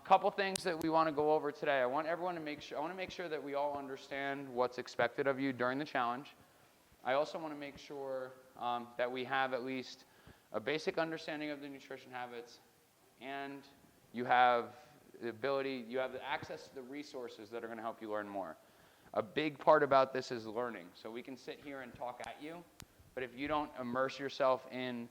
Couple things that we want to go over today. I want to make sure that we all understand what's expected of you during the challenge. I also want to make sure that we have at least a basic understanding of the nutrition habits, and you have the access to the resources that are going to help you learn more. A big part about this is learning. So we can sit here and talk at you, but if you don't immerse yourself in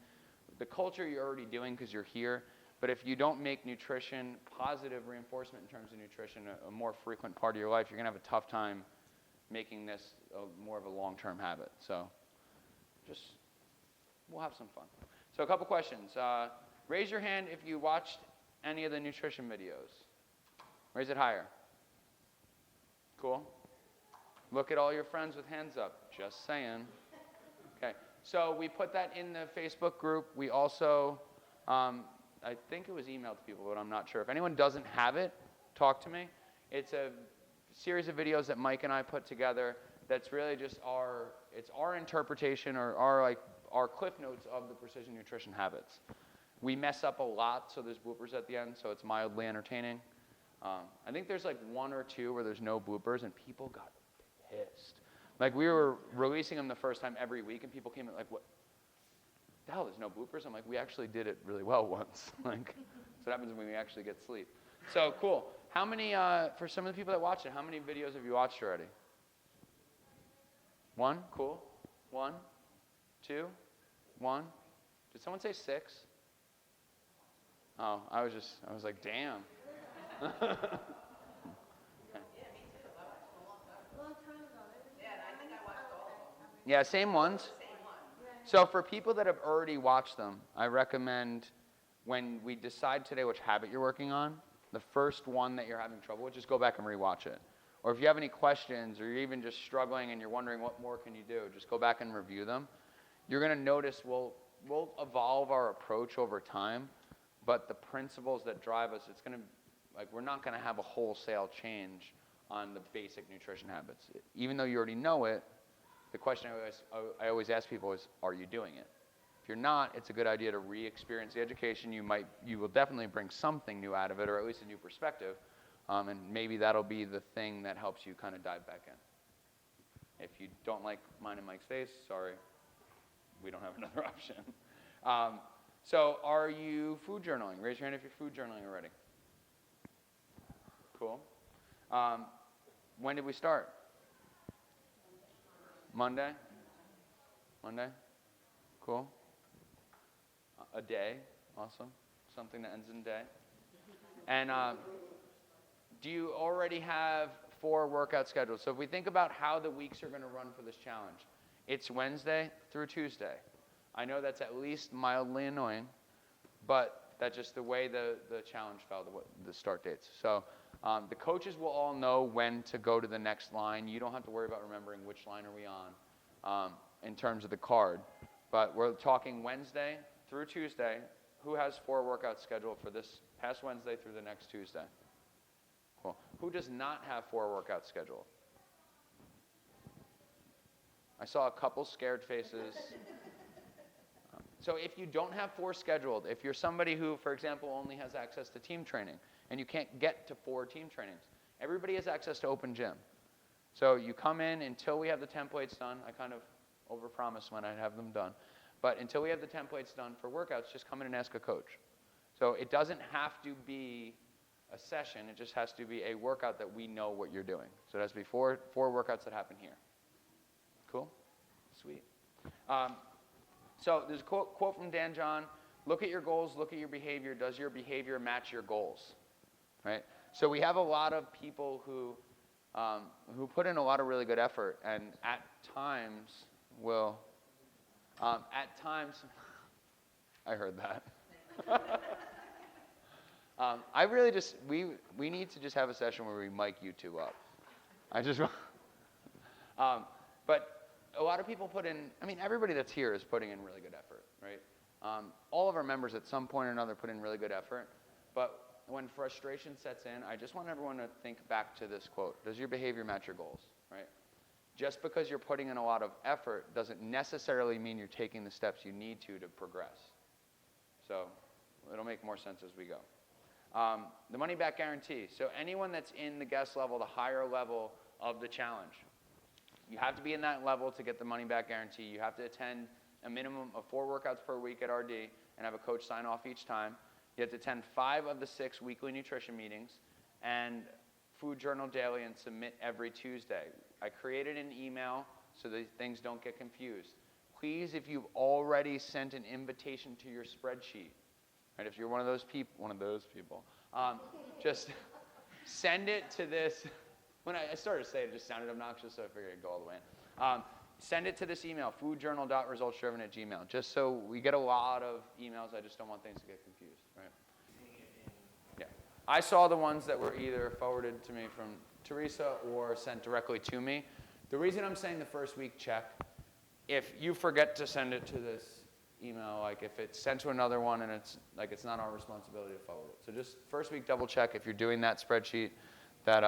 the culture, you're already doing because you're here. But if you don't make nutrition, positive reinforcement in terms of nutrition, a more frequent part of your life, you're going to have a tough time making this more of a long-term habit. So we'll have some fun. So a couple questions. Raise your hand if you watched any of the nutrition videos. Raise it higher. Cool. Look at all your friends with hands up. Just saying. Okay. So we put that in the Facebook group. We also... I think it was emailed to people, but I'm not sure. If anyone doesn't have it, talk to me. It's a series of videos that Mike and I put together that's really just our interpretation or our cliff notes of the precision nutrition habits. We mess up a lot, so there's bloopers at the end, so it's mildly entertaining. I think there's like one or two where there's no bloopers, and people got pissed. Like, we were releasing them the first time every week, and people came in like, what? The hell, there's no bloopers? I'm like, we actually did it really well once. Like, that's what happens when we actually get sleep. So, cool. How many, for some of the people that watched it, how many videos have you watched already? One? Cool. One? Two? One? Did someone say 6? Oh, I was like, damn. Okay. Yeah, same ones. So for people that have already watched them, I recommend when we decide today which habit you're working on, the first one that you're having trouble with, just go back and rewatch it. Or if you have any questions or you're even just struggling and you're wondering what more can you do, just go back and review them. You're going to notice we'll evolve our approach over time, but the principles that drive us, it's going to, like, we're not going to have a wholesale change on the basic nutrition habits. Even though you already know it, the question I always ask people is, are you doing it? If you're not, it's a good idea to re-experience the education. You will definitely bring something new out of it, or at least a new perspective, and maybe that'll be the thing that helps you kind of dive back in. If you don't like mine and Mike's face, sorry, we don't have another option. So are you food journaling? Raise your hand if you're food journaling already. Cool. When did we start? Monday? Cool. A day? Awesome. Something that ends in day. And do you already have 4 workout schedules? So if we think about how the weeks are going to run for this challenge, it's Wednesday through Tuesday. I know that's at least mildly annoying, but that's just the way the challenge fell, the start dates. So the coaches will all know when to go to the next line. You don't have to worry about remembering which line are we on in terms of the card. But we're talking Wednesday through Tuesday. Who has 4 workouts scheduled for this past Wednesday through the next Tuesday? Cool. Who does not have 4 workouts scheduled? I saw a couple scared faces. So if you don't have 4 scheduled, if you're somebody who, for example, only has access to team training, and you can't get to 4 team trainings, everybody has access to open gym. So you come in until we have the templates done. I kind of overpromise when I have them done. But until we have the templates done for workouts, just come in and ask a coach. So it doesn't have to be a session. It just has to be a workout that we know what you're doing. So it has to be 4 workouts that happen here. Cool? Sweet. So there's a quote from Dan John. Look at your goals. Look at your behavior. Does your behavior match your goals? Right? So we have a lot of people who put in a lot of really good effort, and at times will, I heard that. I really just, we need to just have a session where we mic you two up. But a lot of people put in, I mean, everybody that's here is putting in really good effort, right? All of our members at some point or another put in really good effort, but when frustration sets in, I just want everyone to think back to this quote. Does your behavior match your goals, right? Just because you're putting in a lot of effort doesn't necessarily mean you're taking the steps you need to progress. So it'll make more sense as we go. The money back guarantee. So anyone that's in the guest level, the higher level of the challenge, you have to be in that level to get the money back guarantee. You have to attend a minimum of 4 workouts per week at RD and have a coach sign off each time. You have to attend 5 of the 6 weekly nutrition meetings and Food Journal daily and submit every Tuesday. I created an email so that things don't get confused. Please, if you've already sent an invitation to your spreadsheet, right, if you're one of those people, just send it to this. When I started to say it, it just sounded obnoxious, so I figured I'd go all the way in. Send it to this email, foodjournal.resultsdriven@gmail.com, just so we get a lot of emails. I just don't want things to get confused, right? Yeah. I saw the ones that were either forwarded to me from Teresa or sent directly to me. The reason I'm saying the first week check, if you forget to send it to this email, like if it's sent to another one and it's not our responsibility to forward it. So just first week double check if you're doing that spreadsheet that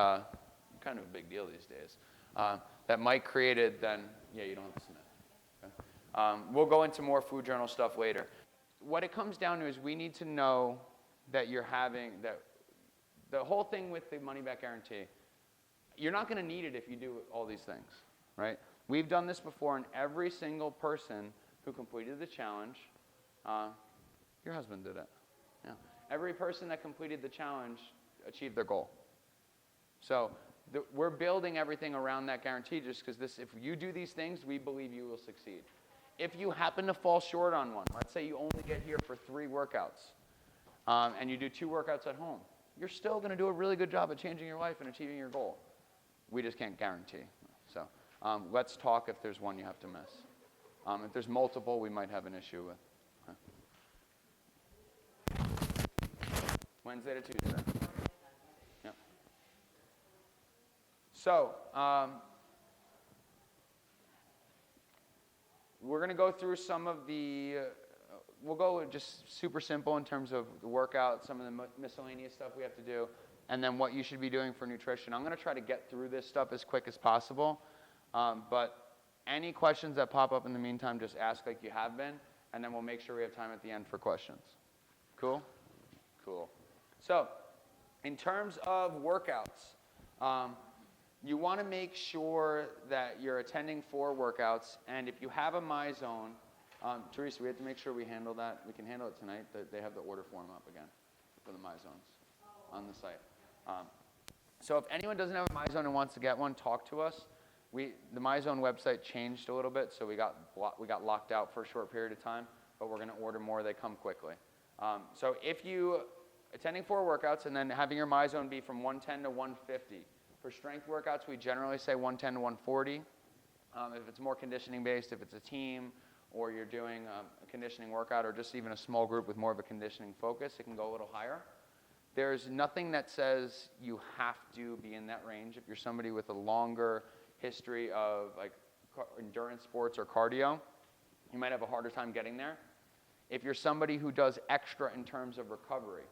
kind of a big deal these days. That Mike created, then yeah, you don't have to submit. Okay? We'll go into more Food Journal stuff later. What it comes down to is we need to know that you're having that. The whole thing with the money back guarantee, you're not going to need it if you do all these things, right? We've done this before, and every single person who completed the challenge, your husband did it. Yeah. Every person that completed the challenge achieved their goal. So we're building everything around that guarantee just because if you do these things, we believe you will succeed. If you happen to fall short on one, let's say you only get here for 3 workouts, and you do 2 workouts at home, you're still going to do a really good job at changing your life and achieving your goal. We just can't guarantee. So let's talk if there's one you have to miss. If there's multiple, we might have an issue with. Okay. Wednesday to Tuesday. Yep. So we're going to go through some of the, we'll go just super simple in terms of the workout, some of the miscellaneous stuff we have to do, and then what you should be doing for nutrition. I'm going to try to get through this stuff as quick as possible, but any questions that pop up in the meantime, just ask like you have been, and then we'll make sure we have time at the end for questions. Cool? Cool. So, in terms of workouts, you want to make sure that you're attending 4 workouts, and if you have a MyZone, Teresa, we have to make sure we handle that. We can handle it tonight. They have the order form up again for the MyZones on the site. So if anyone doesn't have a MyZone and wants to get one, talk to us. The MyZone website changed a little bit, so we got locked out for a short period of time, but we're going to order more. They come quickly. So if you attending 4 workouts and then having your MyZone be from 110 to 150. For strength workouts, we generally say 110 to 140. If it's more conditioning based, if it's a team or you're doing a conditioning workout or just even a small group with more of a conditioning focus, it can go a little higher. There's nothing that says you have to be in that range. If you're somebody with a longer history of like endurance sports or cardio, you might have a harder time getting there. If you're somebody who does extra in terms of recovery,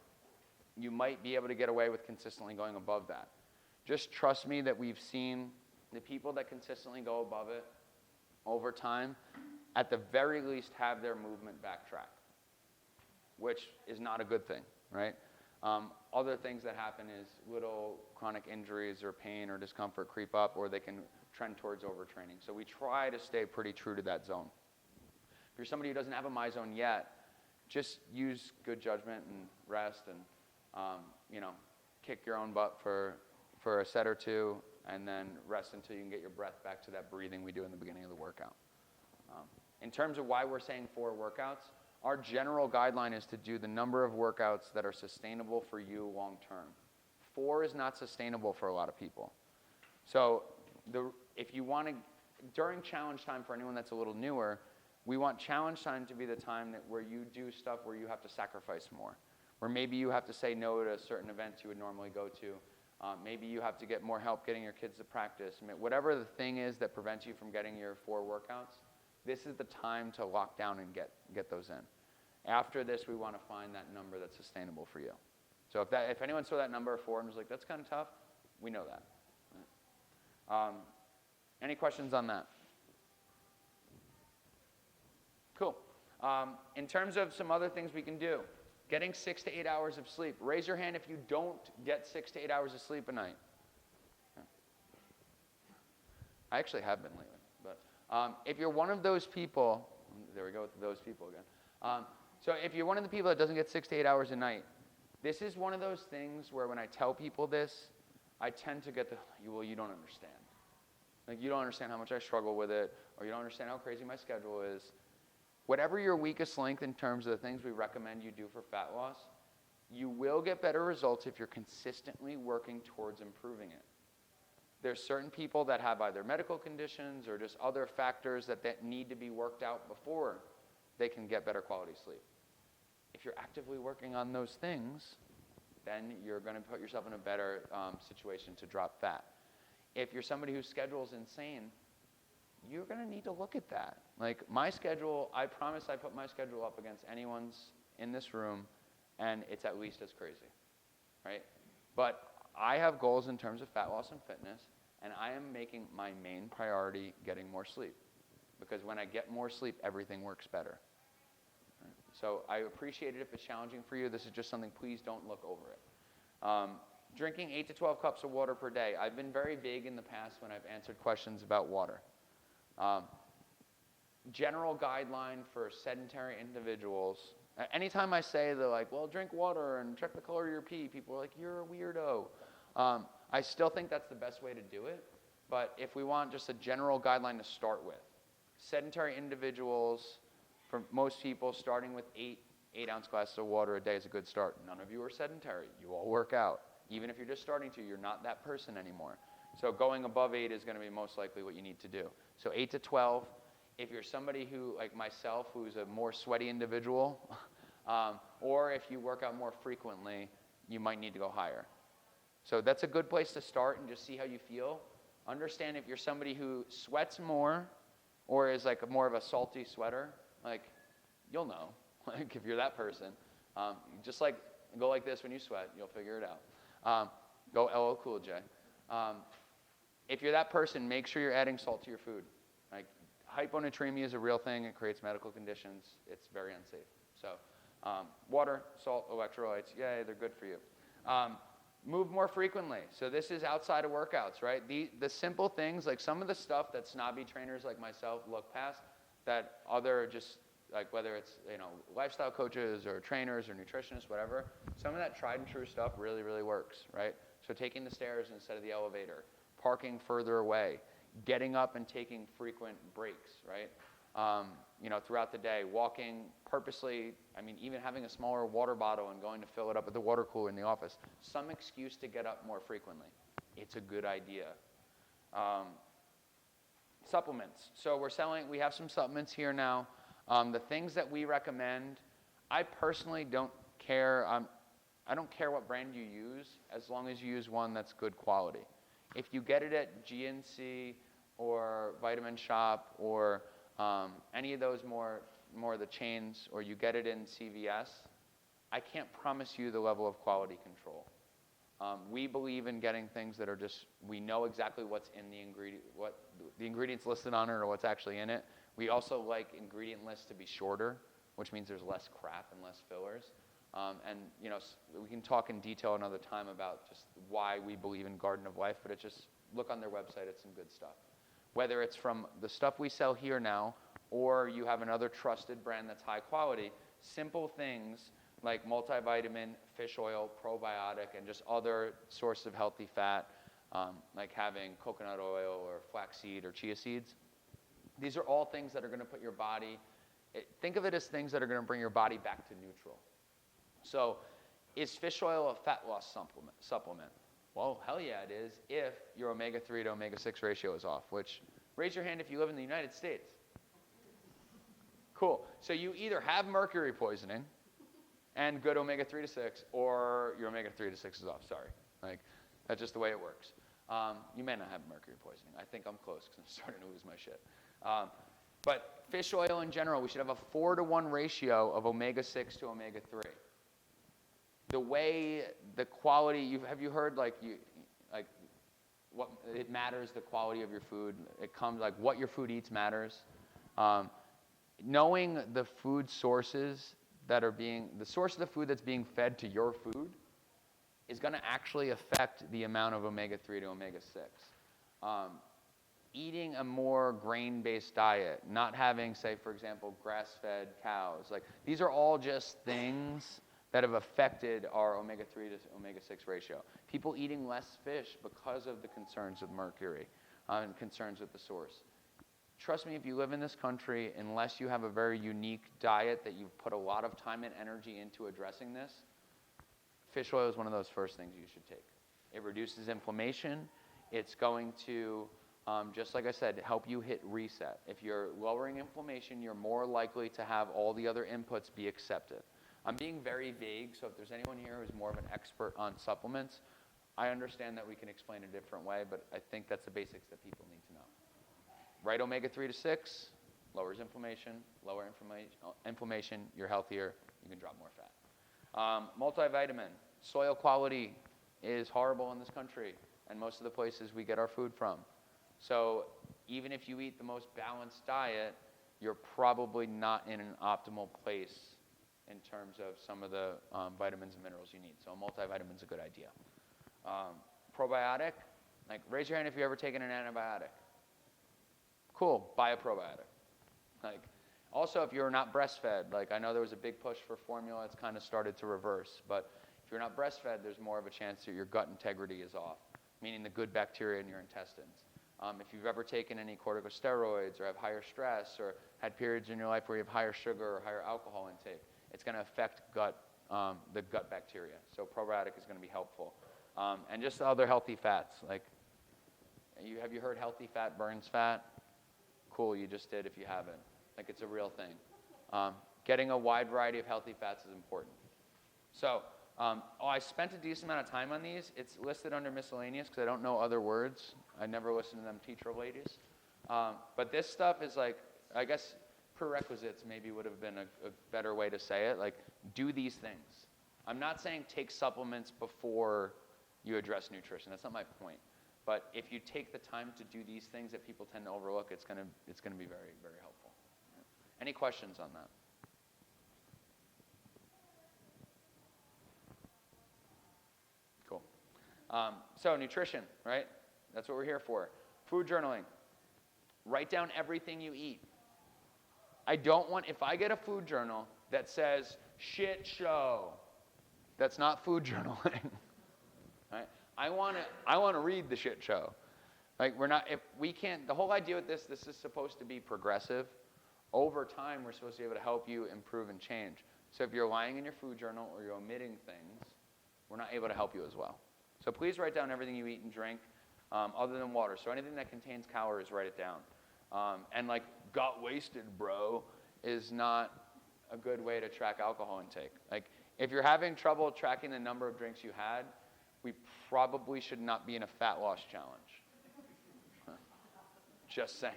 you might be able to get away with consistently going above that. Just trust me that we've seen the people that consistently go above it over time, at the very least have their movement backtracked, which is not a good thing, right? Other things that happen is little chronic injuries or pain or discomfort creep up, or they can trend towards overtraining. So we try to stay pretty true to that zone. If you're somebody who doesn't have a MyZone yet, just use good judgment and rest and, kick your own butt for a set or 2, and then rest until you can get your breath back to that breathing we do in the beginning of the workout. In terms of why we're saying 4 workouts, our general guideline is to do the number of workouts that are sustainable for you long term. 4 is not sustainable for a lot of people. So if you want to, during challenge time, for anyone that's a little newer, we want challenge time to be the time where you do stuff where you have to sacrifice more, where maybe you have to say no to certain events you would normally go to. Maybe you have to get more help getting your kids to practice. Whatever the thing is that prevents you from getting your 4 workouts, this is the time to lock down and get those in. After this, we want to find that number that's sustainable for you. So if anyone saw that number 4 and was like, that's kind of tough, we know that. Any questions on that? Cool. In terms of some other things we can do, Getting 6 to 8 hours of sleep. Raise your hand if you don't get 6 to 8 hours of sleep a night. Yeah. I actually have been lately. But if you're one of those people, there we go with those people again. So if you're one of the people that doesn't get 6 to 8 hours a night, this is one of those things where when I tell people this, I tend to get well, you don't understand. Like, you don't understand how much I struggle with it, or you don't understand how crazy my schedule is. Whatever your weakest link in terms of the things we recommend you do for fat loss, you will get better results if you're consistently working towards improving it. There's certain people that have either medical conditions or just other factors that need to be worked out before they can get better quality sleep. If you're actively working on those things, then you're going to put yourself in a better situation to drop fat. If you're somebody whose schedule is insane, you're going to need to look at that. Like, my schedule, I promise I put my schedule up against anyone's in this room, and it's at least as crazy, right? But I have goals in terms of fat loss and fitness, and I am making my main priority getting more sleep. Because when I get more sleep, everything works better. Right? So I appreciate it if it's challenging for you. This is just something, please don't look over it. Drinking 8 to 12 cups of water per day. I've been very vague in the past when I've answered questions about water. General guideline for sedentary individuals. Anytime I say they're like, well, drink water and check the color of your pee, people are like, you're a weirdo. I still think that's the best way to do it. But if we want just a general guideline to start with, sedentary individuals, for most people, starting with 8-ounce glasses of water a day is a good start. None of you are sedentary. You all work out. Even if you're just starting to, you're not that person anymore. So going above 8 is going to be most likely what you need to do. So 8 to 12. If you're somebody who, like myself, who's a more sweaty individual, or if you work out more frequently, you might need to go higher. So that's a good place to start and just see how you feel. Understand if you're somebody who sweats more or is like more of a salty sweater, like, you'll know. Like, if you're that person, just like go like this when you sweat, you'll figure it out. Go LL Cool J. If you're that person, make sure you're adding salt to your food. Like, hyponatremia is a real thing. It creates medical conditions. It's very unsafe. So water, salt, electrolytes, yay, they're good for you. Move more frequently. So this is outside of workouts, right? The simple things, like some of the stuff that snobby trainers like myself look past, that other just, like whether it's, lifestyle coaches or trainers or nutritionists, whatever, some of that tried and true stuff really, really works, right? So taking the stairs instead of the elevator, parking further away, getting up and taking frequent breaks, right? Throughout the day, walking purposely, even having a smaller water bottle and going to fill it up at the water cooler in the office. Some excuse to get up more frequently. It's a good idea. Supplements. So we have some supplements here now. The things that we recommend, I personally don't care. I don't care what brand you use as long as you use one that's good quality. If you get it at GNC or Vitamin Shop or any of those more of the chains, or you get it in CVS, I can't promise you the level of quality control. We believe in getting things that are just, we know exactly what's in the ingredient, what the ingredients listed on it or what's actually in it. We also like ingredient lists to be shorter, which means there's less crap and less fillers. We can talk in detail another time about just why we believe in Garden of Life, but it's just, look on their website, it's some good stuff. Whether it's from the stuff we sell here now, or you have another trusted brand that's high quality, simple things like multivitamin, fish oil, probiotic, and just other sources of healthy fat, like having coconut oil or flaxseed or chia seeds. These are all things that are going to put your body, think of it as things that are going to bring your body back to neutral. So is fish oil a fat loss supplement? Well, hell yeah, it is if your omega-3 to omega-6 ratio is off, which, raise your hand if you live in the United States. Cool. So you either have mercury poisoning and good omega-3 to 6, or your omega-3 to 6 is off. Sorry. Like, that's just the way it works. You may not have mercury poisoning. I think I'm close because I'm starting to lose my shit. But fish oil in general, we should have a 4-to-1 ratio of omega-6 to omega-3. The way the quality, have you heard what it matters, the quality of your food? It comes like what your food eats matters. Knowing the food sources that are the source of the food that's being fed to your food is going to actually affect the amount of omega-3 to omega-6. Eating a more grain-based diet, not having, say, for example, grass-fed cows, like these are all just things that have affected our omega-3 to omega-6 ratio. People eating less fish because of the concerns with mercury and concerns with the source. Trust me, if you live in this country, unless you have a very unique diet that you've put a lot of time and energy into addressing this, fish oil is one of those first things you should take. It reduces inflammation. It's going to, just like I said, help you hit reset. If you're lowering inflammation, you're more likely to have all the other inputs be accepted. I'm being very vague, so if there's anyone here who's more of an expert on supplements, I understand that we can explain it a different way, but I think that's the basics that people need to know. Right omega-3 to 6 lowers inflammation. Lower inflammation, you're healthier, you can drop more fat. Multivitamin. Soil quality is horrible in this country and most of the places we get our food from. So even if you eat the most balanced diet, you're probably not in an optimal place in terms of some of the vitamins and minerals you need. So a multivitamin is a good idea. Probiotic, like raise your hand if you've ever taken an antibiotic. Cool, buy a probiotic. Like, also, if you're not breastfed, like I know there was a big push for formula, it's kind of started to reverse. But if you're not breastfed, there's more of a chance that your gut integrity is off, meaning the good bacteria in your intestines. If you've ever taken any corticosteroids or have higher stress or had periods in your life where you have higher sugar or higher alcohol intake, it's going to affect the gut bacteria. So probiotic is going to be helpful. And just other healthy fats. Like, have you heard healthy fat burns fat? Cool, you just did if you haven't. Like, it's a real thing. Getting a wide variety of healthy fats is important. So I spent a decent amount of time on these. It's listed under miscellaneous because I don't know other words. I never listened to them teacher ladies. But this stuff is like, I guess prerequisites maybe would have been a better way to say it. Like, do these things. I'm not saying take supplements before you address nutrition. That's not my point. But if you take the time to do these things that people tend to overlook, it's going to be very, very helpful. Any questions on that? Cool. So nutrition, right? That's what we're here for. Food journaling. Write down everything you eat. I don't want, if I get a food journal that says, shit show, that's not food journaling. Right? I want to read the shit show. Like, the whole idea with this is supposed to be progressive. Over time, we're supposed to be able to help you improve and change. So if you're lying in your food journal or you're omitting things, we're not able to help you as well. So please write down everything you eat and drink, other than water. So anything that contains calories, write it down. And like, got wasted, bro, is not a good way to track alcohol intake. Like, if you're having trouble tracking the number of drinks you had, we probably should not be in a fat loss challenge. Just saying.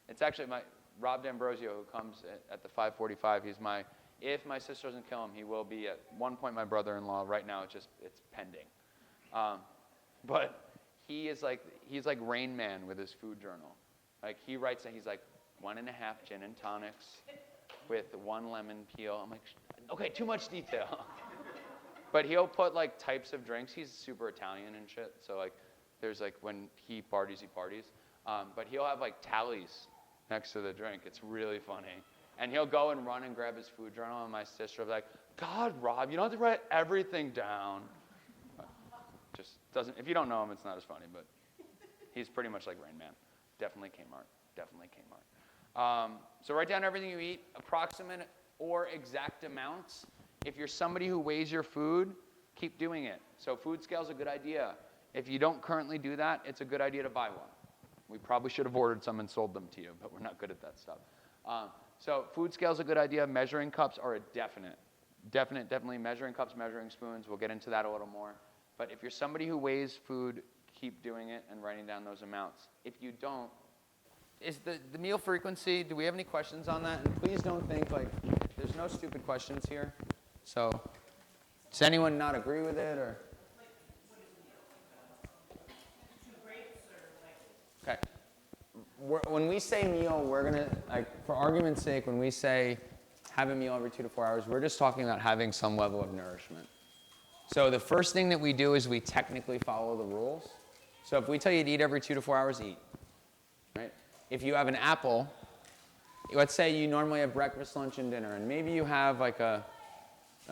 It's actually Rob D'Ambrosio, who comes at the 5:45. If my sister doesn't kill him, he will be at one point my brother-in-law. Right now, it's pending. But he's like Rain Man with his food journal. Like, he writes that he's like 1.5 gin and tonics with 1 lemon peel. I'm like, okay, too much detail. But he'll put like types of drinks. He's super Italian and shit. So like, there's like, when he parties, he parties. But he'll have like tallies next to the drink. It's really funny. And he'll go and run and grab his food journal, and my sister will be like, God, Rob, you don't have to write everything down. Just doesn't, if you don't know him, it's not as funny, but he's pretty much like Rain Man. Definitely Kmart. Definitely Kmart. So write down everything you eat, approximate or exact amounts. If you're somebody who weighs your food, keep doing it. So food scale is a good idea. If you don't currently do that, it's a good idea to buy one. We probably should have ordered some and sold them to you, but we're not good at that stuff. So food scale is a good idea. Measuring cups are a definitely measuring cups, measuring spoons. We'll get into that a little more. But if you're somebody who weighs food, keep doing it and writing down those amounts. If you don't, is the meal frequency, do we have any questions on that? And please don't think like, there's no stupid questions here. So does anyone not agree with it, or? Okay. When we say meal, we're going to, like, for argument's sake, when we say have a meal every 2 to 4 hours. We're just talking about having some level of nourishment. So the first thing that we do is we technically follow the rules. So if we tell you to eat every 2 to 4 hours, eat. Right? If you have an apple, let's say you normally have breakfast, lunch, and dinner, and maybe you have like a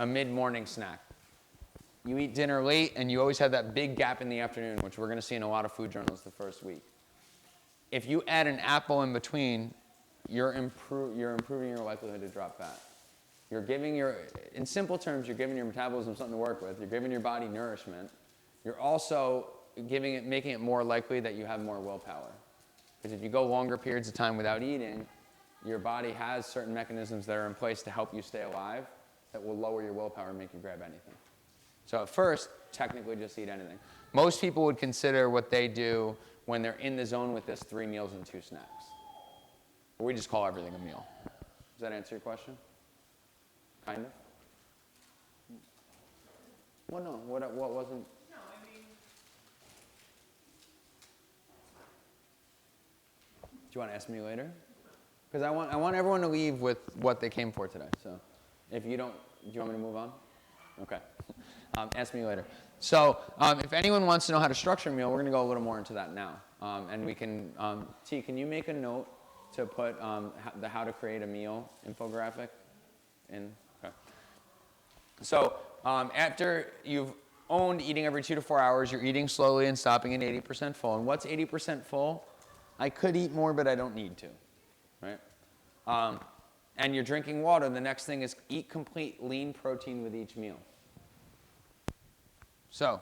mid-morning snack. You eat dinner late, and you always have that big gap in the afternoon, which we're going to see in a lot of food journals the first week. If you add an apple in between, you're improving your likelihood to drop fat. You're giving in simple terms, you're giving your metabolism something to work with. You're giving your body nourishment. You're also making it more likely that you have more willpower. Because if you go longer periods of time without eating, your body has certain mechanisms that are in place to help you stay alive that will lower your willpower and make you grab anything. So at first, technically just eat anything. Most people would consider what they do when they're in the zone with this 3 meals and 2 snacks. But we just call everything a meal. Does that answer your question? Kind of? Well, no. What wasn't? No, I mean. Do you want to ask me later? Because I want everyone to leave with what they came for today. So if you don't, do you want me to move on? Okay. Ask me later. So if anyone wants to know how to structure a meal, we're going to go a little more into that now. And we can, T, can you make a note to put the how to create a meal infographic in? Okay. So after you've owned eating every 2 to 4 hours, you're eating slowly and stopping at 80% full. And what's 80% full? I could eat more, but I don't need to, right? And you're drinking water. The next thing is eat complete lean protein with each meal. So,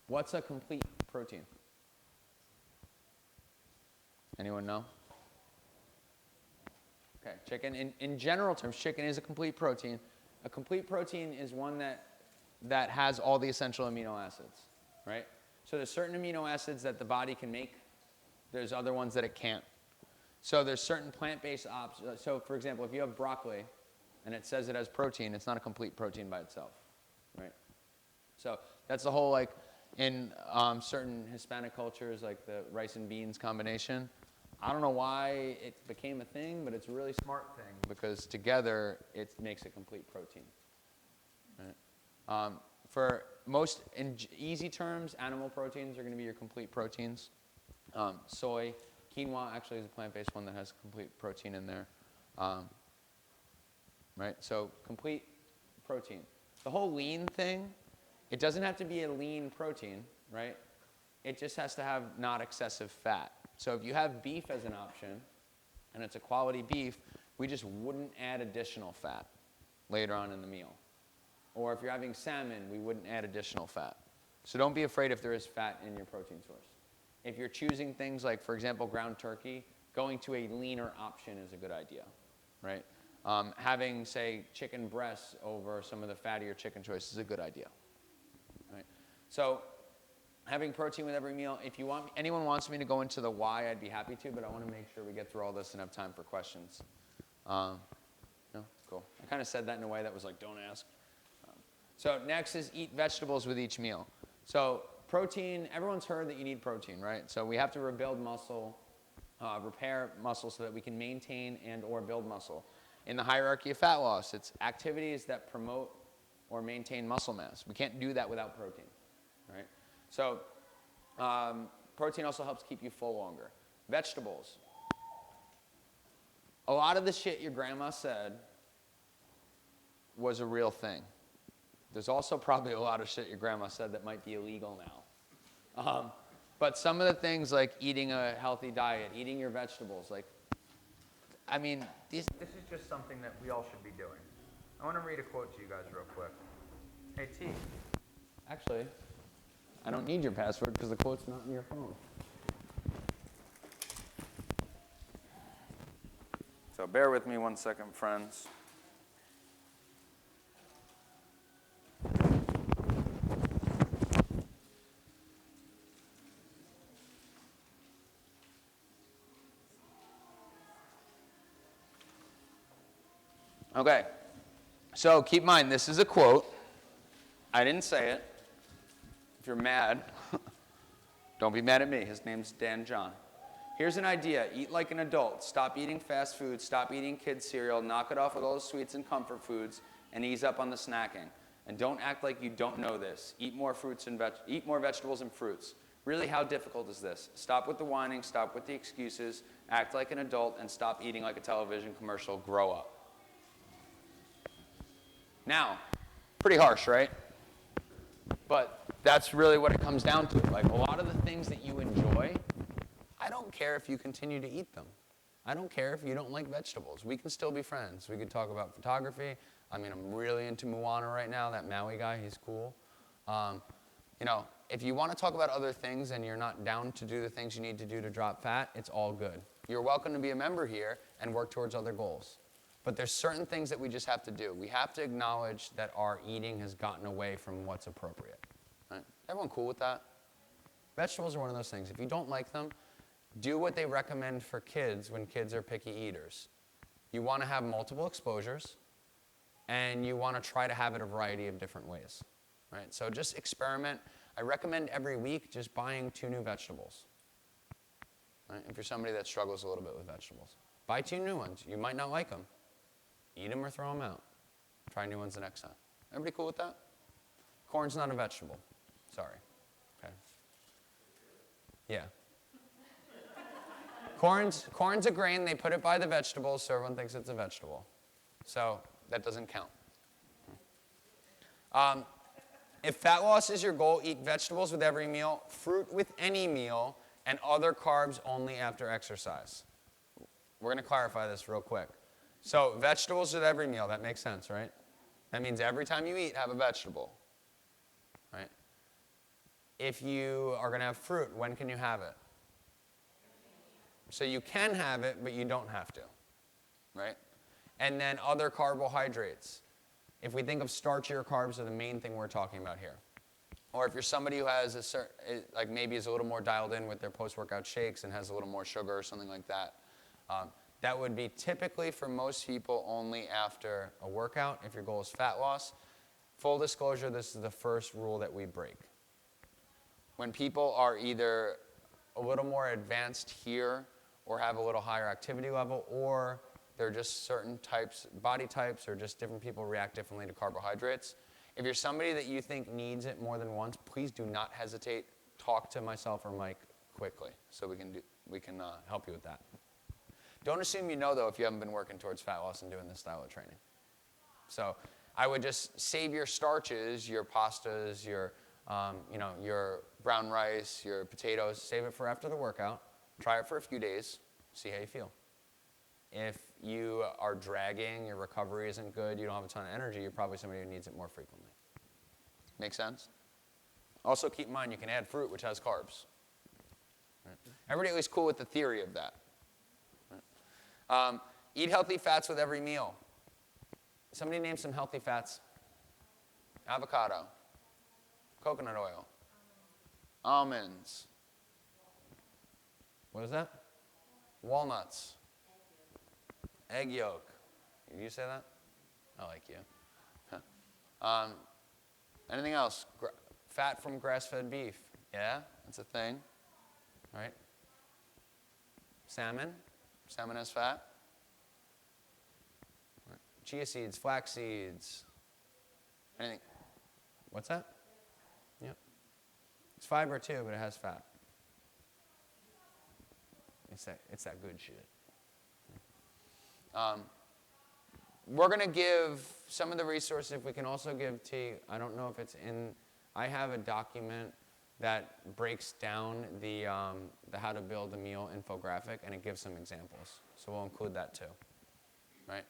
what's a complete protein? Anyone know? Okay, chicken. In general terms, chicken is a complete protein. A complete protein is one that has all the essential amino acids, right? So there's certain amino acids that the body can make. There's other ones that it can't. So there's certain plant-based options. So for example, if you have broccoli and it says it has protein, it's not a complete protein by itself, right? So that's the whole, like, in certain Hispanic cultures, like the rice and beans combination. I don't know why it became a thing, but it's a really smart thing because together it makes a complete protein. Right? For most, in easy terms, animal proteins are going to be your complete proteins. Soy, quinoa actually is a plant-based one that has complete protein in there. Right? So complete protein. The whole lean thing, it doesn't have to be a lean protein, right? It just has to have not excessive fat. So if you have beef as an option, and it's a quality beef, we just wouldn't add additional fat later on in the meal. Or if you're having salmon, we wouldn't add additional fat. So don't be afraid if there is fat in your protein source. If you're choosing things like, for example, ground turkey, going to a leaner option is a good idea, right? Having, say, chicken breasts over some of the fattier chicken choices is a good idea, right? So having protein with every meal. If anyone wants me to go into the why, I'd be happy to, but I want to make sure we get through all this and have time for questions. No? Cool. I kind of said that in a way that was like, don't ask. So next is eat vegetables with each meal. So protein, everyone's heard that you need protein, right? So we have to rebuild muscle, repair muscle so that we can maintain and or build muscle. In the hierarchy of fat loss, it's activities that promote or maintain muscle mass. We can't do that without protein, right? So protein also helps keep you full longer. Vegetables. A lot of the shit your grandma said was a real thing. There's also probably a lot of shit your grandma said that might be illegal now. But some of the things like eating a healthy diet, eating your vegetables, like, I mean, this is just something that we all should be doing. I want to read a quote to you guys real quick. Hey, T. Actually, I don't need your password because the quote's not in your phone. So bear with me 1 second, friends. Okay, so keep in mind, this is a quote. I didn't say it. If you're mad, don't be mad at me. His name's Dan John. Here's an idea. Eat like an adult. Stop eating fast food. Stop eating kids' cereal. Knock it off with all the sweets and comfort foods, and ease up on the snacking. And don't act like you don't know this. Eat more eat more vegetables and fruits. Really, how difficult is this? Stop with the whining. Stop with the excuses. Act like an adult, and stop eating like a television commercial. Grow up. Now, pretty harsh, right? But that's really what it comes down to. Like, a lot of the things that you enjoy, I don't care if you continue to eat them. I don't care if you don't like vegetables. We can still be friends. We could talk about photography. I mean, I'm really into Moana right now. That Maui guy, he's cool. You know, if you want to talk about other things and you're not down to do the things you need to do to drop fat, it's all good. You're welcome to be a member here and work towards other goals. But there's certain things that we just have to do. We have to acknowledge that our eating has gotten away from what's appropriate. Right? Everyone cool with that? Vegetables are one of those things. If you don't like them, do what they recommend for kids when kids are picky eaters. You want to have multiple exposures, and you want to try to have it a variety of different ways. Right? So just experiment. I recommend every week just buying 2 new vegetables. Right? If you're somebody that struggles a little bit with vegetables. Buy 2 new ones. You might not like them. Eat them or throw them out. Try new ones the next time. Everybody cool with that? Corn's not a vegetable. Sorry. Okay. Yeah. Corn's a grain. They put it by the vegetables, so everyone thinks it's a vegetable. So that doesn't count. If fat loss is your goal, eat vegetables with every meal, fruit with any meal, and other carbs only after exercise. We're going to clarify this real quick. So vegetables with every meal, that makes sense, right? That means every time you eat, have a vegetable, right? If you are going to have fruit, when can you have it? So you can have it, but you don't have to, right? And then other carbohydrates. If we think of starchier carbs are the main thing we're talking about here. Or if you're somebody who has a certain, like maybe is a little more dialed in with their post-workout shakes and has a little more sugar or something like that, that would be typically for most people only after a workout if your goal is fat loss. Full disclosure, this is the first rule that we break. When people are either a little more advanced here or have a little higher activity level, or they're just certain types, body types, or just different people react differently to carbohydrates. If you're somebody that you think needs it more than once, please do not hesitate. Talk to myself or Mike quickly so we can help you with that. Don't assume you know, though, if you haven't been working towards fat loss and doing this style of training. So I would just save your starches, your pastas, your brown rice, your potatoes, save it for after the workout. Try it for a few days, see how you feel. If you are dragging, your recovery isn't good, you don't have a ton of energy, you're probably somebody who needs it more frequently. Make sense? Also keep in mind you can add fruit, which has carbs. Right? Everybody at least cool with the theory of that. Right? Eat healthy fats with every meal. Somebody name some healthy fats. Avocado. Coconut oil. Almonds. What is that? Walnuts. Egg yolk. Did you say that? I like you. Anything else? Fat from grass-fed beef. Yeah, that's a thing. Right? Salmon. Salmon has fat. Right. Chia seeds, flax seeds. Anything? What's that? Yep. It's fiber too, but it has fat. It's that good shit. We're going to give some of the resources. If we can also give I don't know if it's in, I have a document that breaks down the how to build a meal infographic, and it gives some examples. So we'll include that too, right?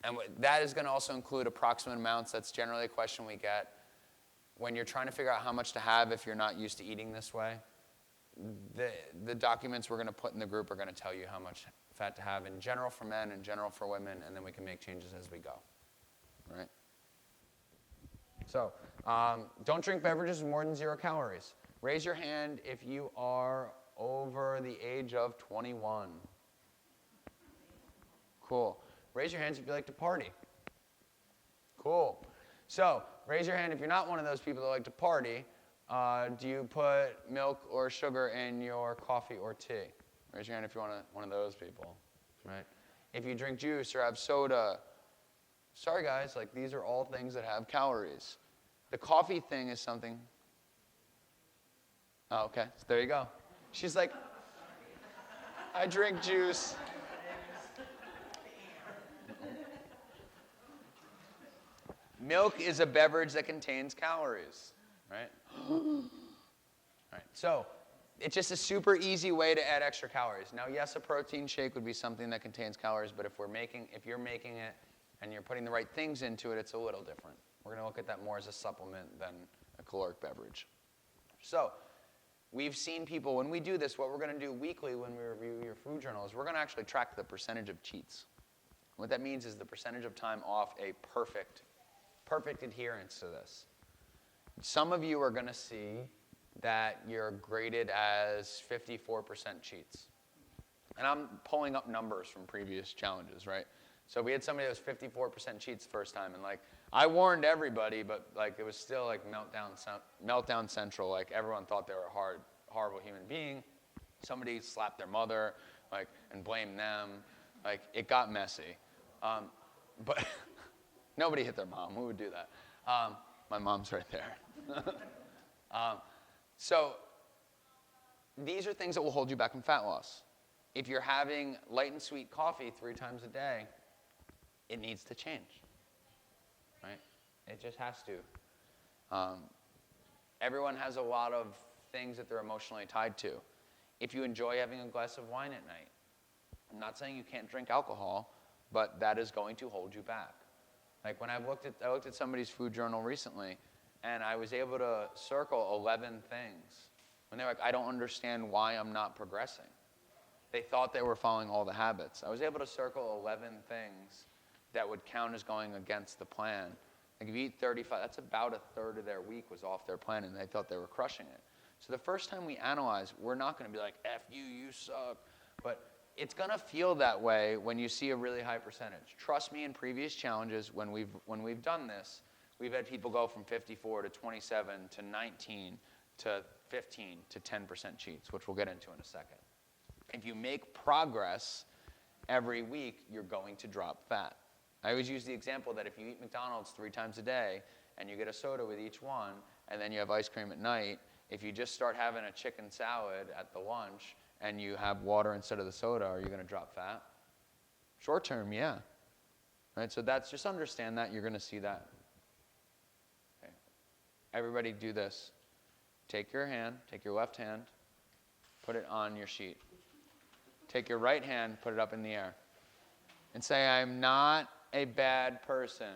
And that is going to also include approximate amounts. That's generally a question we get when you're trying to figure out how much to have if you're not used to eating this way. The documents we're going to put in the group are going to tell you how much fat to have in general for men and general for women, and then we can make changes as we go, right? So don't drink beverages with more than 0 calories. Raise your hand if you are over the age of 21. Cool. Raise your hands if you like to party. Cool. So raise your hand if you're not one of those people that like to party, Do you put milk or sugar in your coffee or tea? Raise your hand if you're one of those people, right? If you drink juice or have soda, sorry guys, like these are all things that have calories. The coffee thing is something. Oh, okay, so there you go. She's like, I drink juice. Milk is a beverage that contains calories, right? Right. So it's just a super easy way to add extra calories. Now, yes, a protein shake would be something that contains calories, but if you're making it and you're putting the right things into it, it's a little different. We're going to look at that more as a supplement than a caloric beverage. So we've seen people, when we do this, what we're going to do weekly when we review your food journal is we're going to actually track the percentage of cheats. What that means is the percentage of time off a perfect adherence to this. Some of you are going to see that you're graded as 54% cheats. And I'm pulling up numbers from previous challenges, right? So we had somebody that was 54% cheats the first time, and like I warned everybody, but like it was still like meltdown central. Like everyone thought they were a horrible human being. Somebody slapped their mother, like, and blamed them. Like it got messy. But nobody hit their mom. Who would do that? My mom's right there. So these are things that will hold you back from fat loss. If you're having light and sweet coffee 3 times a day, it needs to change, right? It just has to. Everyone has a lot of things that they're emotionally tied to. If you enjoy having a glass of wine at night, I'm not saying you can't drink alcohol, but that is going to hold you back. Like when I looked at somebody's food journal recently, and I was able to circle 11 things. When they're like, I don't understand why I'm not progressing. They thought they were following all the habits. I was able to circle 11 things that would count as going against the plan. Like if you eat 35, that's about a third of their week was off their plan, and they thought they were crushing it. So the first time we analyze, we're not going to be like, F you, you suck. But it's going to feel that way when you see a really high percentage. Trust me, in previous challenges, when we've done this, we've had people go from 54 to 27 to 19 to 15 to 10% cheats, which we'll get into in a second. If you make progress every week, you're going to drop fat. I always use the example that if you eat McDonald's 3 times a day and you get a soda with each one, and then you have ice cream at night, if you just start having a chicken salad at the lunch and you have water instead of the soda, are you going to drop fat? Short term, yeah. Right? So that's, just understand that. You're going to see that. Okay. Everybody do this. Take your left hand, put it on your sheet. Take your right hand, put it up in the air. And say, I'm not a bad person.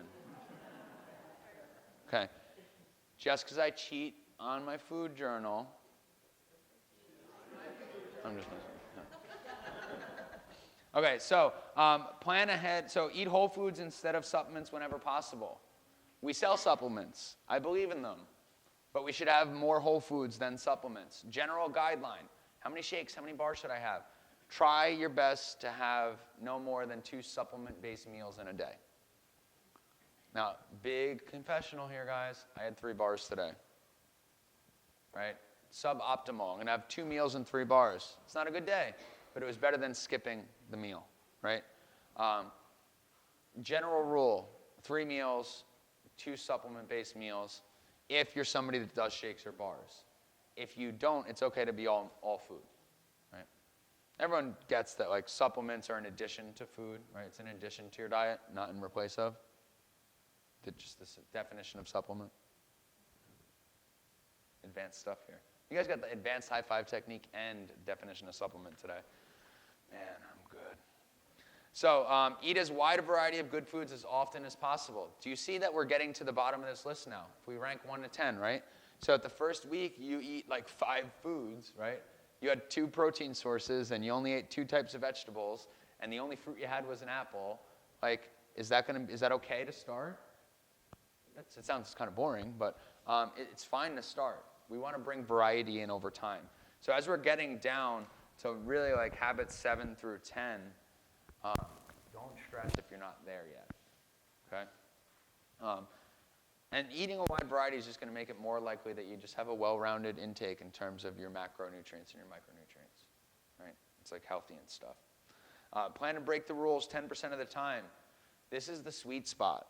Okay. Just because I cheat on my food journal. I'm just messing. No. Okay, so plan ahead. So eat whole foods instead of supplements whenever possible. We sell supplements. I believe in them. But we should have more whole foods than supplements. General guideline. How many shakes, how many bars should I have? Try your best to have no more than 2 supplement-based meals in a day. Now, big confessional here, guys. I had 3 bars today. Right? Suboptimal. I'm going to have 2 meals and 3 bars. It's not a good day, but it was better than skipping the meal. Right? General rule, 3 meals, 2 supplement-based meals, if you're somebody that does shakes or bars. If you don't, it's okay to be all food. Right? Everyone gets that like supplements are in addition to food, right? It's in addition to your diet, not in replace of. Just this definition of supplement. Advanced stuff here. You guys got the advanced high five technique and definition of supplement today. Man, I'm good. So eat as wide a variety of good foods as often as possible. Do you see that we're getting to the bottom of this list now? If we rank 1 to 10, right? So at the first week, you eat like 5 foods, right? You had 2 protein sources, and you only ate 2 types of vegetables, and the only fruit you had was an apple. Like, is that okay to start? It sounds kind of boring, but it's fine to start. We want to bring variety in over time. So as we're getting down to really like habits 7 through 10, don't stress if you're not there yet. Okay? And eating a wide variety is just going to make it more likely that you just have a well-rounded intake in terms of your macronutrients and your micronutrients, right? It's like healthy and stuff. Plan to break the rules 10% of the time. This is the sweet spot.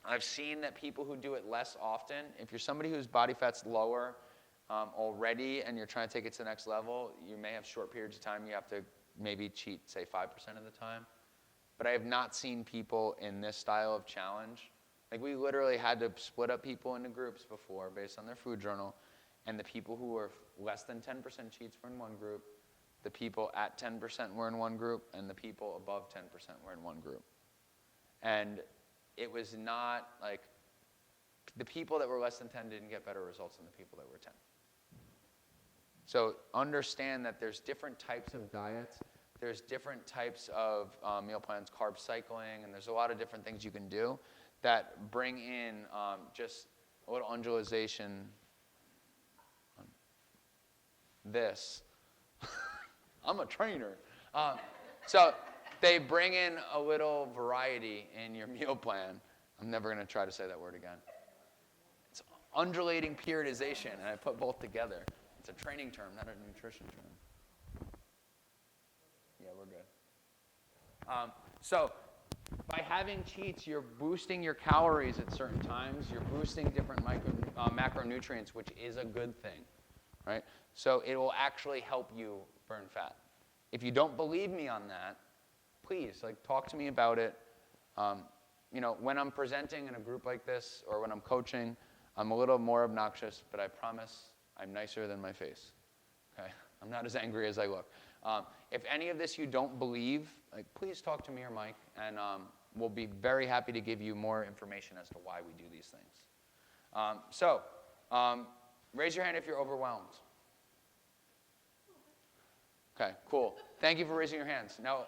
I've seen that people who do it less often, if you're somebody whose body fat's lower already and you're trying to take it to the next level, you may have short periods of time you have to maybe cheat, say, 5% of the time. But I have not seen people in this style of challenge. Like, we literally had to split up people into groups before based on their food journal, and the people who were less than 10% cheats were in one group, the people at 10% were in one group, and the people above 10% were in one group. And it was not like, the people that were less than 10 didn't get better results than the people that were 10. So understand that there's different types of diets, there's different types of meal plans, carb cycling, and there's a lot of different things you can do that bring in just a little undulation. This. I'm a trainer. So they bring in a little variety in your meal plan. I'm never going to try to say that word again. It's undulating periodization, and I put both together. It's a training term, not a nutrition term. Yeah, we're good. So by having cheats, you're boosting your calories at certain times. You're boosting different macronutrients, which is a good thing, right? So it will actually help you burn fat. If you don't believe me on that, please, talk to me about it. When I'm presenting in a group like this or when I'm coaching, I'm a little more obnoxious, but I promise I'm nicer than my face. Okay? I'm not as angry as I look. If any of this you don't believe, please talk to me or Mike, and we'll be very happy to give you more information as to why we do these things. So raise your hand if you're overwhelmed. Okay, cool. Thank you for raising your hands. Now,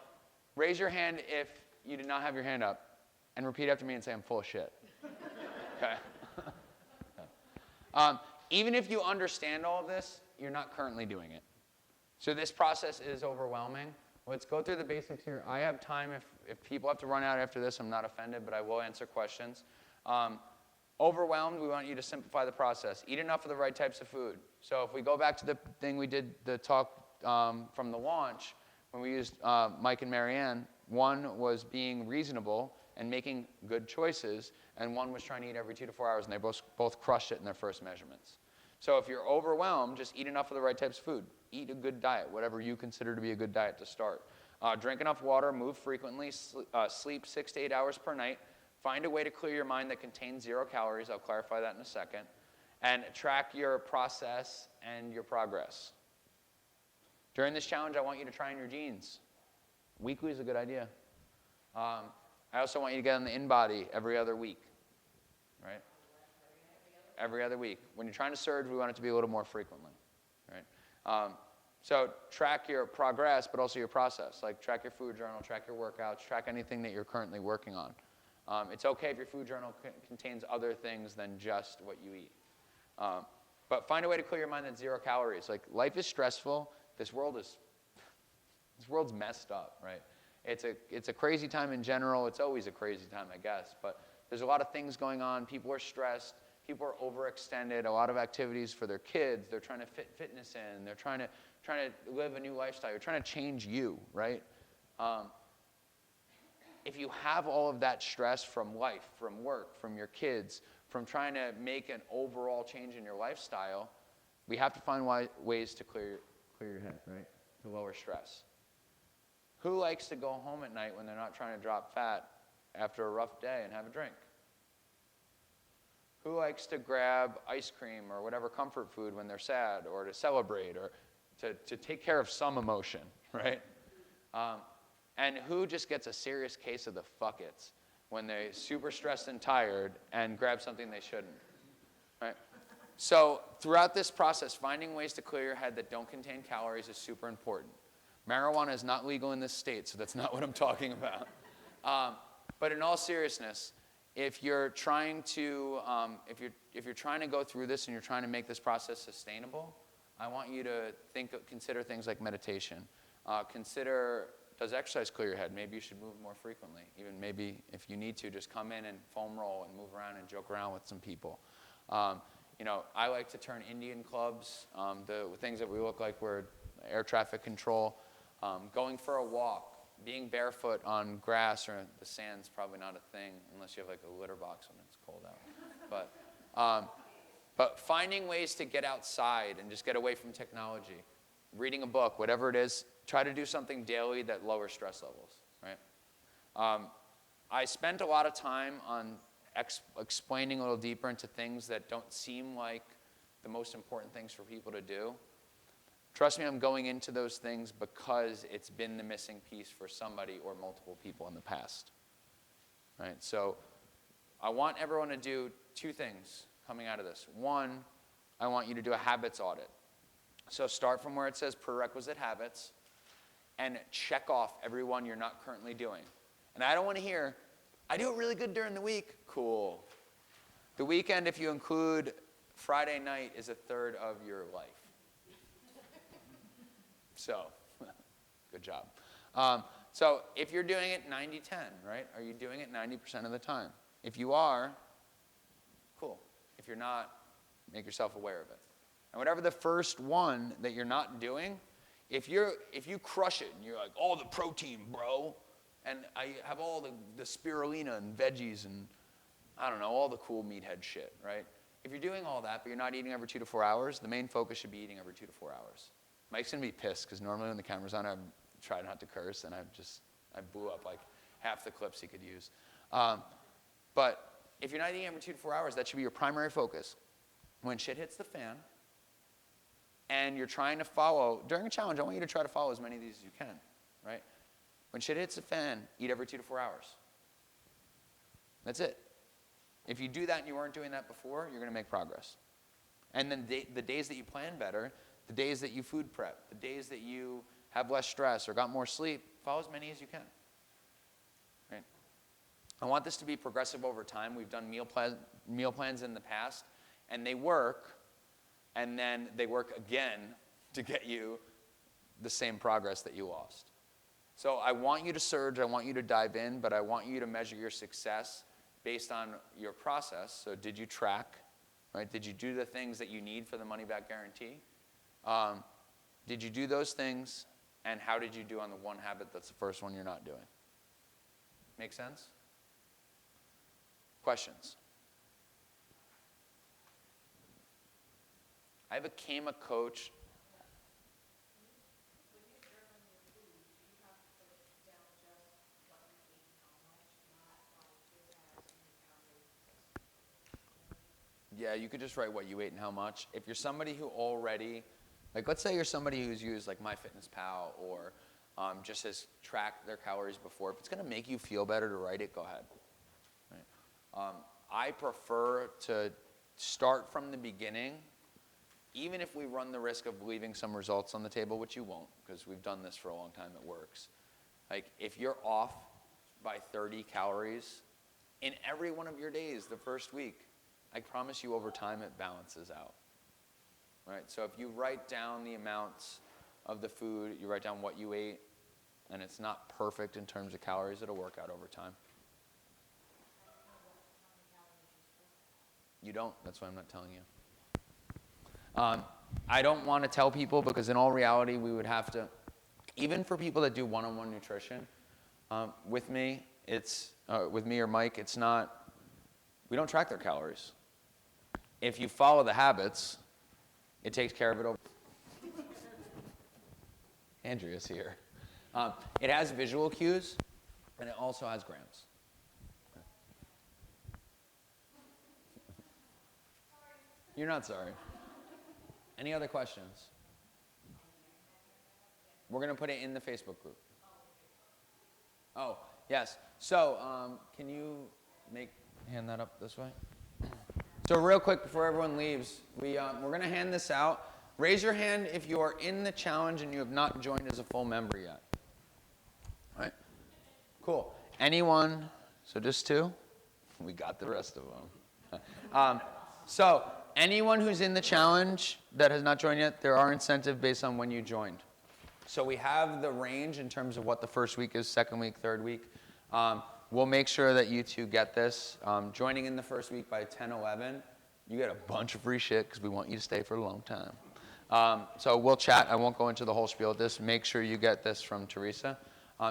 raise your hand if you did not have your hand up, and repeat after me and say, I'm full of shit. Okay? Even if you understand all of this, you're not currently doing it. So this process is overwhelming. Let's go through the basics here. I have time. If people have to run out after this, I'm not offended, but I will answer questions. Overwhelmed, we want you to simplify the process. Eat enough of the right types of food. So if we go back to the thing we did, the talk from the launch, when we used Mike and Marianne, one was being reasonable and making good choices, and one was trying to eat every 2 to 4 hours, and they both crushed it in their first measurements. So if you're overwhelmed, just eat enough of the right types of food. Eat a good diet, whatever you consider to be a good diet to start. Drink enough water, move frequently, sleep 6 to 8 hours per night. Find a way to clear your mind that contains 0 calories. I'll clarify that in a second. And track your process and your progress. During this challenge, I want you to try on your jeans. Weekly is a good idea. I also want you to get on the InBody every other week, right? Every other week. When you're trying to surge, we want it to be a little more frequently, right? So track your progress, but also your process. Track your food journal, track your workouts, track anything that you're currently working on. It's okay if your food journal contains other things than just what you eat. But find a way to clear your mind that's 0 calories. Life is stressful. This world's messed up, right? It's a crazy time in general. It's always a crazy time, I guess. But there's a lot of things going on. People are stressed. People are overextended. A lot of activities for their kids. They're trying to fit fitness in. They're trying to live a new lifestyle. You're trying to change you, right? If you have all of that stress from life, from work, from your kids, from trying to make an overall change in your lifestyle, we have to find ways to clear your head, right? To lower stress. Who likes to go home at night when they're not trying to drop fat after a rough day and have a drink? Who likes to grab ice cream or whatever comfort food when they're sad, or to celebrate, or to take care of some emotion, right? And who just gets a serious case of the fuck-its when they're super stressed and tired and grab something they shouldn't, right? So throughout this process, finding ways to clear your head that don't contain calories is super important. Marijuana is not legal in this state, so that's not what I'm talking about. But in all seriousness, if you're trying to go through this and you're trying to make this process sustainable, I want you to consider things like meditation. Consider does exercise clear your head? Maybe you should move more frequently. Even maybe if you need to, just come in and foam roll and move around and joke around with some people. I like to turn Indian clubs, the things that we look like we're air traffic control, going for a walk, being barefoot on grass or the sand's probably not a thing unless you have like a litter box when it's cold out. But finding ways to get outside and just get away from technology, reading a book, whatever it is, try to do something daily that lowers stress levels, right? I spent a lot of time on explaining a little deeper into things that don't seem like the most important things for people to do. Trust me, I'm going into those things because it's been the missing piece for somebody or multiple people in the past, right? So I want everyone to do two things coming out of this. One, I want you to do a habits audit. So start from where it says prerequisite habits and check off every one you're not currently doing. And I don't want to hear, I do it really good during the week. Cool. The weekend, if you include Friday night, is a third of your life. So, good job. So if you're doing it 90-10, right? Are you doing it 90% of the time? If you are, cool. If you're not, make yourself aware of it. And whatever the first one that you're not doing, if you crush it and you're like, all the protein, bro, and I have all the spirulina and veggies and, I don't know, all the cool meathead shit, right? If you're doing all that, but you're not eating every 2 to 4 hours, the main focus should be eating every 2 to 4 hours. Mike's going to be pissed because normally when the camera's on, I try not to curse, and I blew up like half the clips he could use. But if you're not eating every 2 to 4 hours, that should be your primary focus. When shit hits the fan, and you're trying to follow, during a challenge, I want you to try to follow as many of these as you can, right? When shit hits the fan, eat every 2 to 4 hours. That's it. If you do that and you weren't doing that before, you're going to make progress. And then the days that you plan better, the days that you food prep, the days that you have less stress or got more sleep, follow as many as you can. Right? I want this to be progressive over time. We've done meal plans in the past, and they work, and then they work again to get you the same progress that you lost. So I want you to surge, I want you to dive in, but I want you to measure your success based on your process. So did you track, right? Did you do the things that you need for the money-back guarantee? Did you do those things, and how did you do on the one habit that's the first one you're not doing? Make sense? Questions? I became a coach. Yeah, you could just write what you ate and how much. If you're somebody who already, like let's say you're somebody who's used like MyFitnessPal or just has tracked their calories before, if it's going to make you feel better to write it, go ahead. Right? I prefer to start from the beginning, even if we run the risk of leaving some results on the table, which you won't, because we've done this for a long time, it works. Like if you're off by 30 calories in every one of your days the first week, I promise you over time it balances out. Right? So if you write down the amounts of the food, you write down what you ate, and it's not perfect in terms of calories, it'll work out over time. You don't, that's why I'm not telling you. I don't want to tell people because in all reality we would have to, even for people that do one-on-one nutrition, with me or Mike, it's not, we don't track their calories. If you follow the habits, it takes care of it over. Andrea's here. It has visual cues, and it also has grams. You're not sorry. Any other questions? We're going to put it in the Facebook group. Oh, yes. So, can you hand that up this way? So real quick before everyone leaves, we're going to hand this out. Raise your hand if you are in the challenge and you have not joined as a full member yet. All right? Cool. Anyone? So just 2? We got the rest of them. So anyone who's in the challenge that has not joined yet, there are incentives based on when you joined. So we have the range in terms of what the first week is, second week, third week. We'll make sure that you two get this. Joining in the first week by 10/11, you get a bunch of free shit because we want you to stay for a long time. So we'll chat. I won't go into the whole spiel of this. Make sure you get this from Teresa.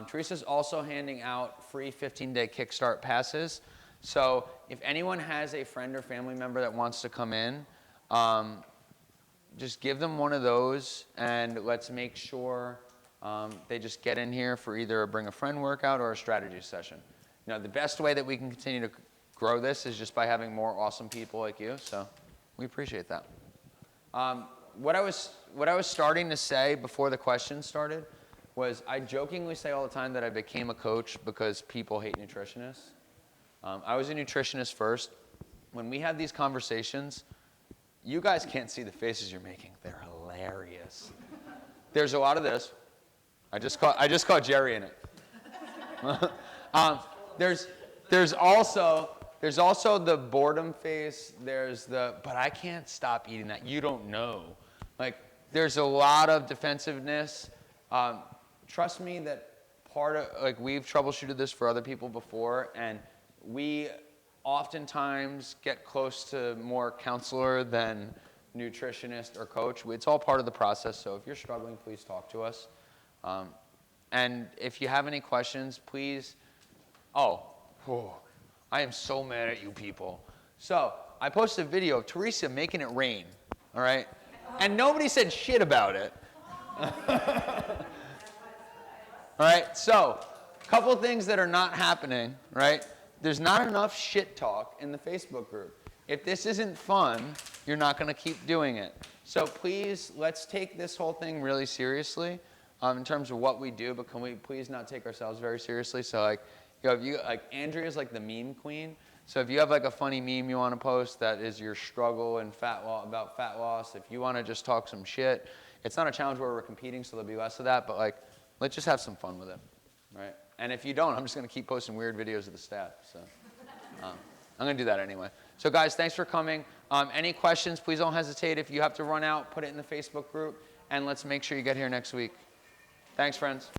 Teresa's also handing out free 15-day Kickstart passes. So if anyone has a friend or family member that wants to come in, just give them one of those, and let's make sure they just get in here for either a bring a friend workout or a strategy session. You know, the best way that we can continue to grow this is just by having more awesome people like you. So we appreciate that. What I was starting to say before the questions started was I jokingly say all the time that I became a coach because people hate nutritionists. I was a nutritionist first. When we had these conversations, you guys can't see the faces you're making. They're hilarious. There's a lot of this. I just caught Jerry in it. There's also the boredom face. There's the, but I can't stop eating that. You don't know. Like, there's a lot of defensiveness. Trust me that we've troubleshooted this for other people before, and we oftentimes get close to more counselor than nutritionist or coach. It's all part of the process, so if you're struggling, please talk to us. And if you have any questions, please, I am so mad at you people. So I posted a video of Teresa making it rain, all right? And nobody said shit about it. All right, so a couple of things that are not happening, right? There's not enough shit talk in the Facebook group. If this isn't fun, you're not going to keep doing it. So please, let's take this whole thing really seriously in terms of what we do, but can we please not take ourselves very seriously? So Andrea's like the meme queen. So if you have like a funny meme you want to post that is your struggle and about fat loss, if you want to just talk some shit, it's not a challenge where we're competing, so there'll be less of that, but like, let's just have some fun with it, right? And if you don't, I'm just going to keep posting weird videos of the staff. So I'm going to do that anyway. So guys, thanks for coming. Any questions, please don't hesitate. If you have to run out, put it in the Facebook group, and let's make sure you get here next week. Thanks, friends.